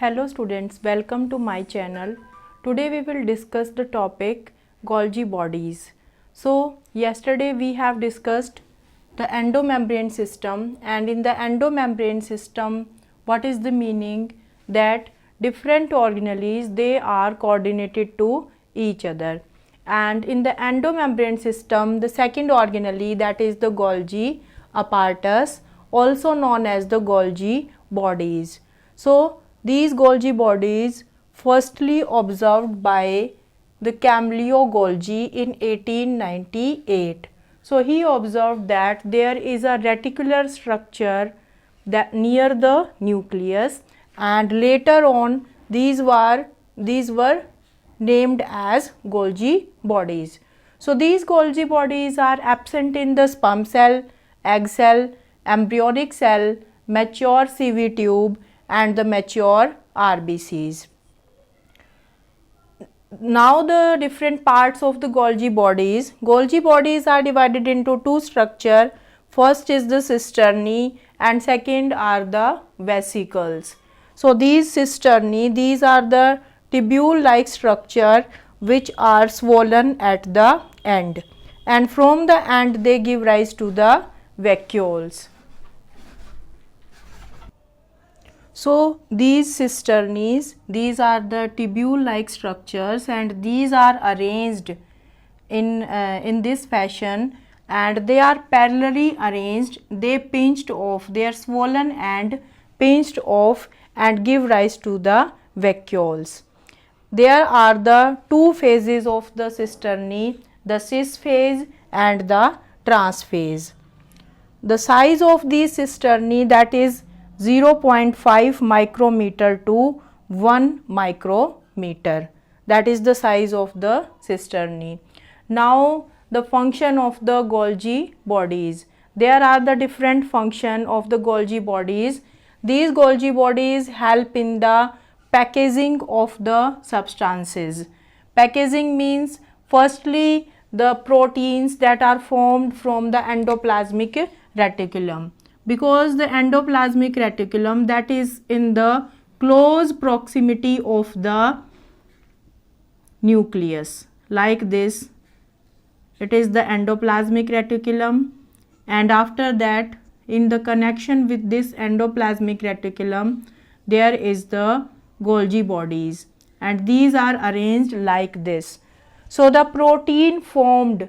Hello students, welcome to my channel. Today we will discuss the topic Golgi bodies. So yesterday we have discussed the endomembrane system, and in the endomembrane system what is the meaning that different organelles they are coordinated to each other, and in the endomembrane system the second organelle, that is the Golgi apparatus, also known as the Golgi bodies. So these Golgi bodies firstly observed by the Camillo Golgi in 1898. So he observed that there is a reticular structure that near the nucleus, and later on these were named as Golgi bodies. So these Golgi bodies are absent in the sperm cell, egg cell, embryonic cell, mature CV tube and the mature RBCs. Now the different parts of the Golgi bodies. Golgi bodies are divided into two structures. First is the cisternae and second are the vesicles. So these cisternae, these are the tubule like structure which are swollen at the end, and from the end they give rise to the vacuoles. So these cisternae, these are the tubule like structures, and these are arranged in this fashion, and they are parallelly arranged. They pinched off, they are swollen and pinched off and give rise to the vacuoles. There are the two phases of the cisternae, the cis phase and the trans phase. The size of these cisternae, that is 0.5 micrometer to 1 micrometer. That is the size of the cisternae. Now the function of the Golgi bodies. There are the different function of the Golgi bodies. These Golgi bodies help in the packaging of the substances. Packaging means firstly the proteins that are formed from the endoplasmic reticulum, because the endoplasmic reticulum, that is in the close proximity of the nucleus, like this. It is the endoplasmic reticulum, and after that in the connection with this endoplasmic reticulum there is the Golgi bodies, and these are arranged like this. So the protein formed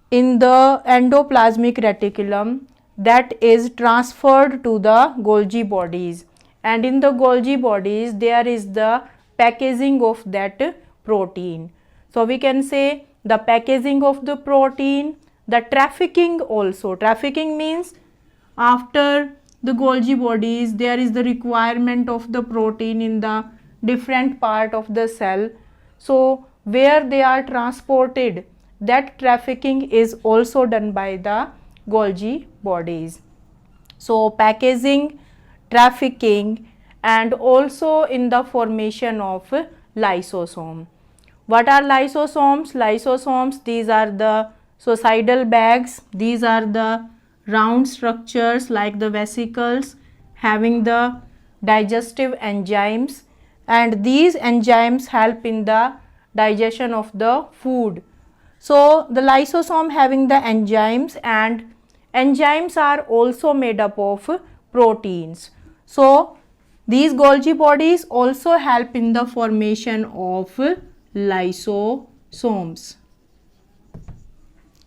in the endoplasmic reticulum, that is transferred to the Golgi bodies, and in the Golgi bodies there is the packaging of that protein. So we can say the packaging of the protein, the trafficking also. Trafficking means after the Golgi bodies there is the requirement of the protein in the different part of the cell. So where they are transported, that trafficking is also done by the Golgi bodies. So packaging, trafficking, and also in the formation of lysosome. What are lysosomes? Lysosomes, these are the suicidal bags. These are the round structures like the vesicles having the digestive enzymes, and these enzymes help in the digestion of the food. So the lysosome having the enzymes, and enzymes are also made up of proteins. So these Golgi bodies also help in the formation of lysosomes.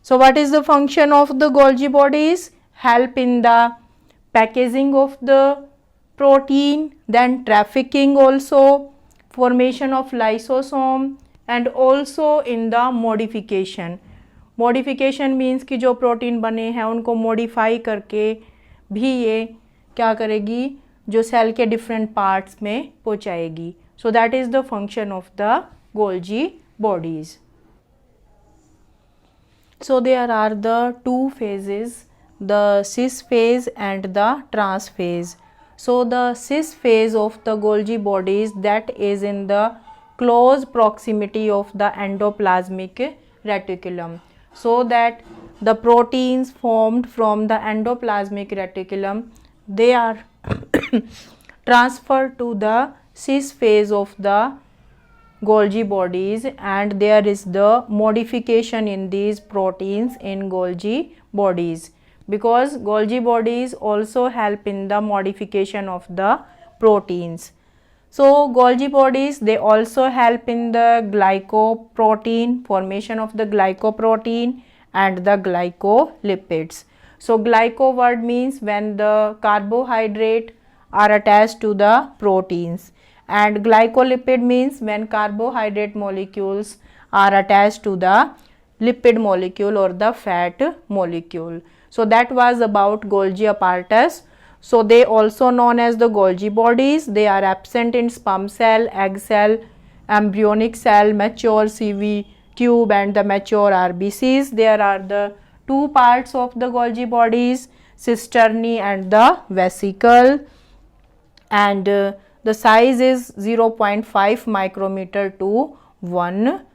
So what is the function of the Golgi bodies? Help in the packaging of the protein, then trafficking also, formation of lysosome, and also in the modification. Modification means कि जो protein बने हैं उनको modify करके भी ये क्या करेगी, जो सेल के डिफरेंट पार्ट्स में पहुंचाएगी. So that is the function of the Golgi bodies. So there are the two phases, the cis phase and the trans phase. So the cis phase of the Golgi bodies, that is in the close proximity of the endoplasmic reticulum, so that the proteins formed from the endoplasmic reticulum, they are transfer to the cis phase of the Golgi bodies, and there is the modification in these proteins in Golgi bodies, because Golgi bodies also help in the modification of the proteins. So Golgi bodies, they also help in the glycoprotein, formation of the glycoprotein and the glycolipids. So glyco word means when the carbohydrate are attached to the proteins, and glycolipid means when carbohydrate molecules are attached to the lipid molecule or the fat molecule. So that was about Golgi apparatus. So they also known as the Golgi bodies. They are absent in sperm cell, egg cell, embryonic cell, mature CV tube and the mature RBCs. There are the two parts of the Golgi bodies, cisternae and the vesicle, and the size is 0.5 micrometer to 1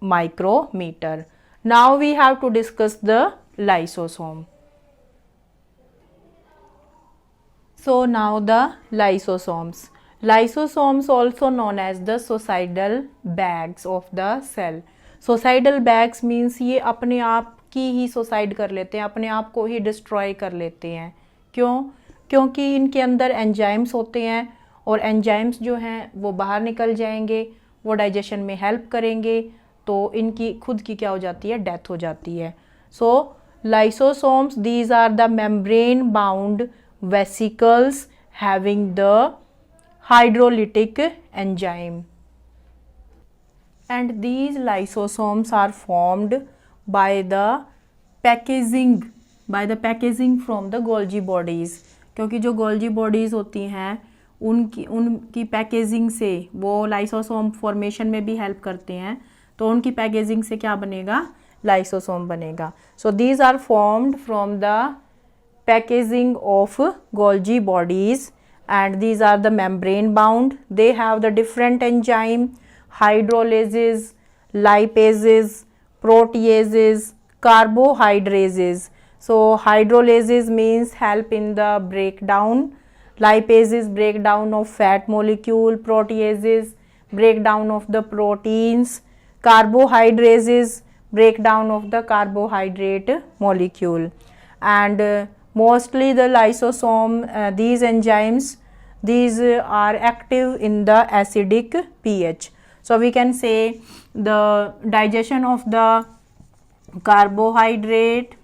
micrometer. Now we have to discuss the lysosome. So now the lysosomes. Lysosomes also known as the suicidal bags of the cell. Suicidal bags means ये अपने आप की ही suicide कर लेते हैं, अपने आप को ही डिस्ट्रॉय कर लेते हैं. क्यों? क्योंकि इनके अंदर एंजाइम्स होते हैं और एंजाइम्स जो हैं वो बाहर निकल जाएंगे, वो डाइजेशन में हेल्प करेंगे, तो इनकी खुद की क्या हो जाती है, डेथ हो जाती है. So lysosomes, these are the membrane bound vesicles having the hydrolytic enzyme, and these lysosomes are formed by the packaging from the Golgi bodies. क्योंकि जो Golgi bodies होती हैं उनकी पैकेजिंग से वो लाइसोसोम फॉर्मेशन में भी हेल्प करते हैं, तो उनकी पैकेजिंग से क्या बनेगा, लाइसोसोम बनेगा. So these are formed from the packaging of Golgi bodies, and these are the membrane bound. They have the different enzyme, hydrolases, lipases, proteases, carbohydrases. So hydrolases means help in the breakdown, lipases breakdown of fat molecule, proteases breakdown of the proteins, carbohydrases breakdown of the carbohydrate molecule. And mostly the lysosome, these enzymes, these are active in the acidic pH. So we can say the digestion of the carbohydrate,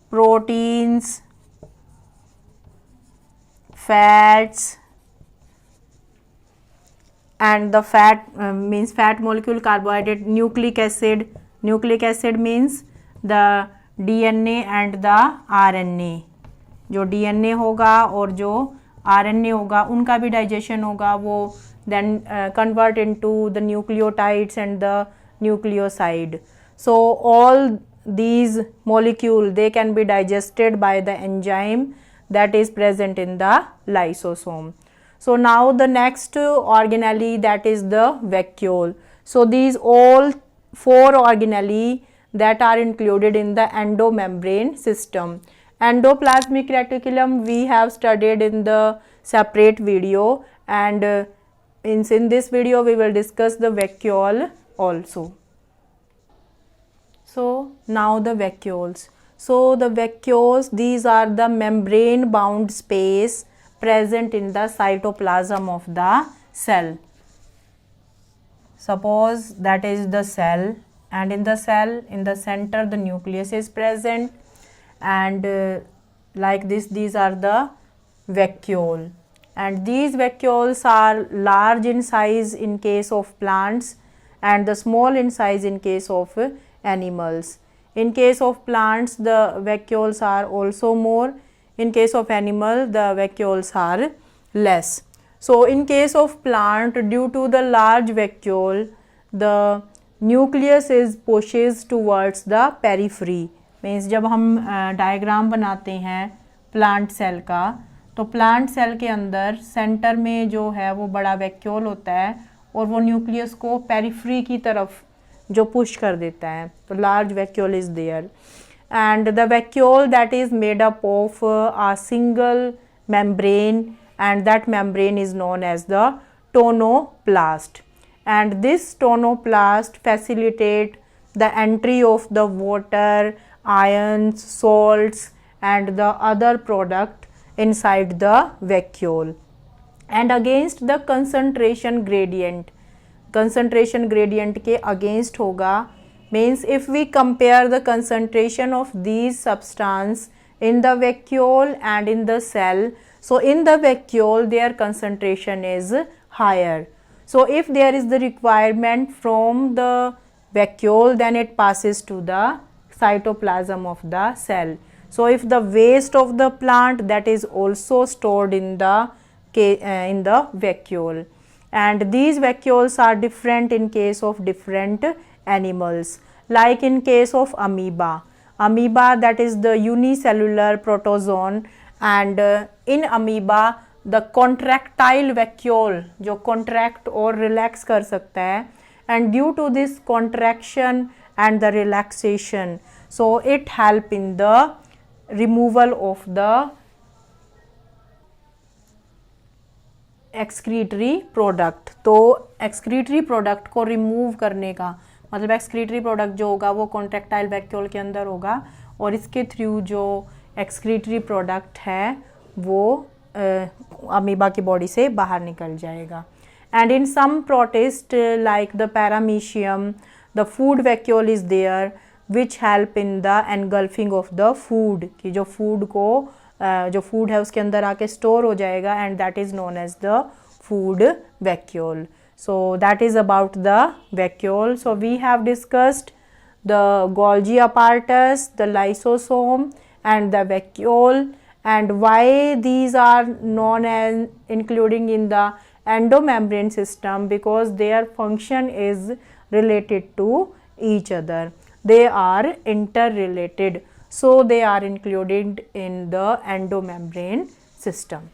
proteins, fats, and the fat means fat molecule, carbohydrate, nucleic acid. Nucleic acid means the DNA and the RNA. जो DNA होगा और जो RNA होगा उनका भी digestion होगा, वो then convert into the nucleotides and the nucleoside. So all these molecules, they can be digested by the enzyme that is present in the lysosome. So now the next organelle, that is the vacuole. So these all 4 organelle that are included in the endomembrane system. Endoplasmic reticulum we have studied in the separate video, and in this video we will discuss the vacuole also. So now the vacuoles. So the vacuoles, these are the membrane bound space present in the cytoplasm of the cell. Suppose that is the cell, and in the cell, in the center, the nucleus is present, and like this, these are the vacuole, and these vacuoles are large in size in case of plants and the small in size in case of animals. In case of plants, the vacuoles are also more. In case of animal, the vacuoles are less. So in case of plant, due to the large vacuole, the nucleus is pushes towards the periphery. Means जब हम diagram बनाते हैं plant cell का, तो plant cell के अंदर centre में जो है वो बड़ा वैक्यूल होता है और वो न्यूक्लियस को पेरिफेरी की तरफ जो पुश कर देता है, तो large vacuole is there. and the vacuole that is made up of a single membrane, and that membrane is known as the tonoplast. And this tonoplast facilitate the entry of the water, ions, salts and the other product inside the vacuole. And against the concentration gradient के against होगा, means if we compare the concentration of these substance in the vacuole and in the cell, so in the vacuole their concentration is higher. So if there is the requirement from the vacuole, then it passes to the cytoplasm of the cell. So if the waste of the plant, that is also stored in the vacuole, and these vacuoles are different in case of different animals. Like in case of amoeba, that is the unicellular protozoan, and in amoeba the contractile vacuole जो contract और relax कर सकता है, and due to this contraction and the relaxation, so it help in the removal of the excretory product. तो excretory product को remove करने का मतलब excretory product जो होगा वो contractile vacuole के अंदर होगा, और इसके थ्रू जो excretory product है वो अमीबा की बॉडी से बाहर निकल जाएगा. And in some protist like the paramecium, the food vacuole is there which help in the engulfing of the food, कि जो food को जो food है उसके अंदर आके store हो जाएगा, and that is known as the food vacuole. So that is about the vacuole. So we have discussed the Golgi apparatus, the lysosome and the vacuole, and why these are known as including in the endomembrane system, because their function is related to each other. They are interrelated, so they are included in the endomembrane system.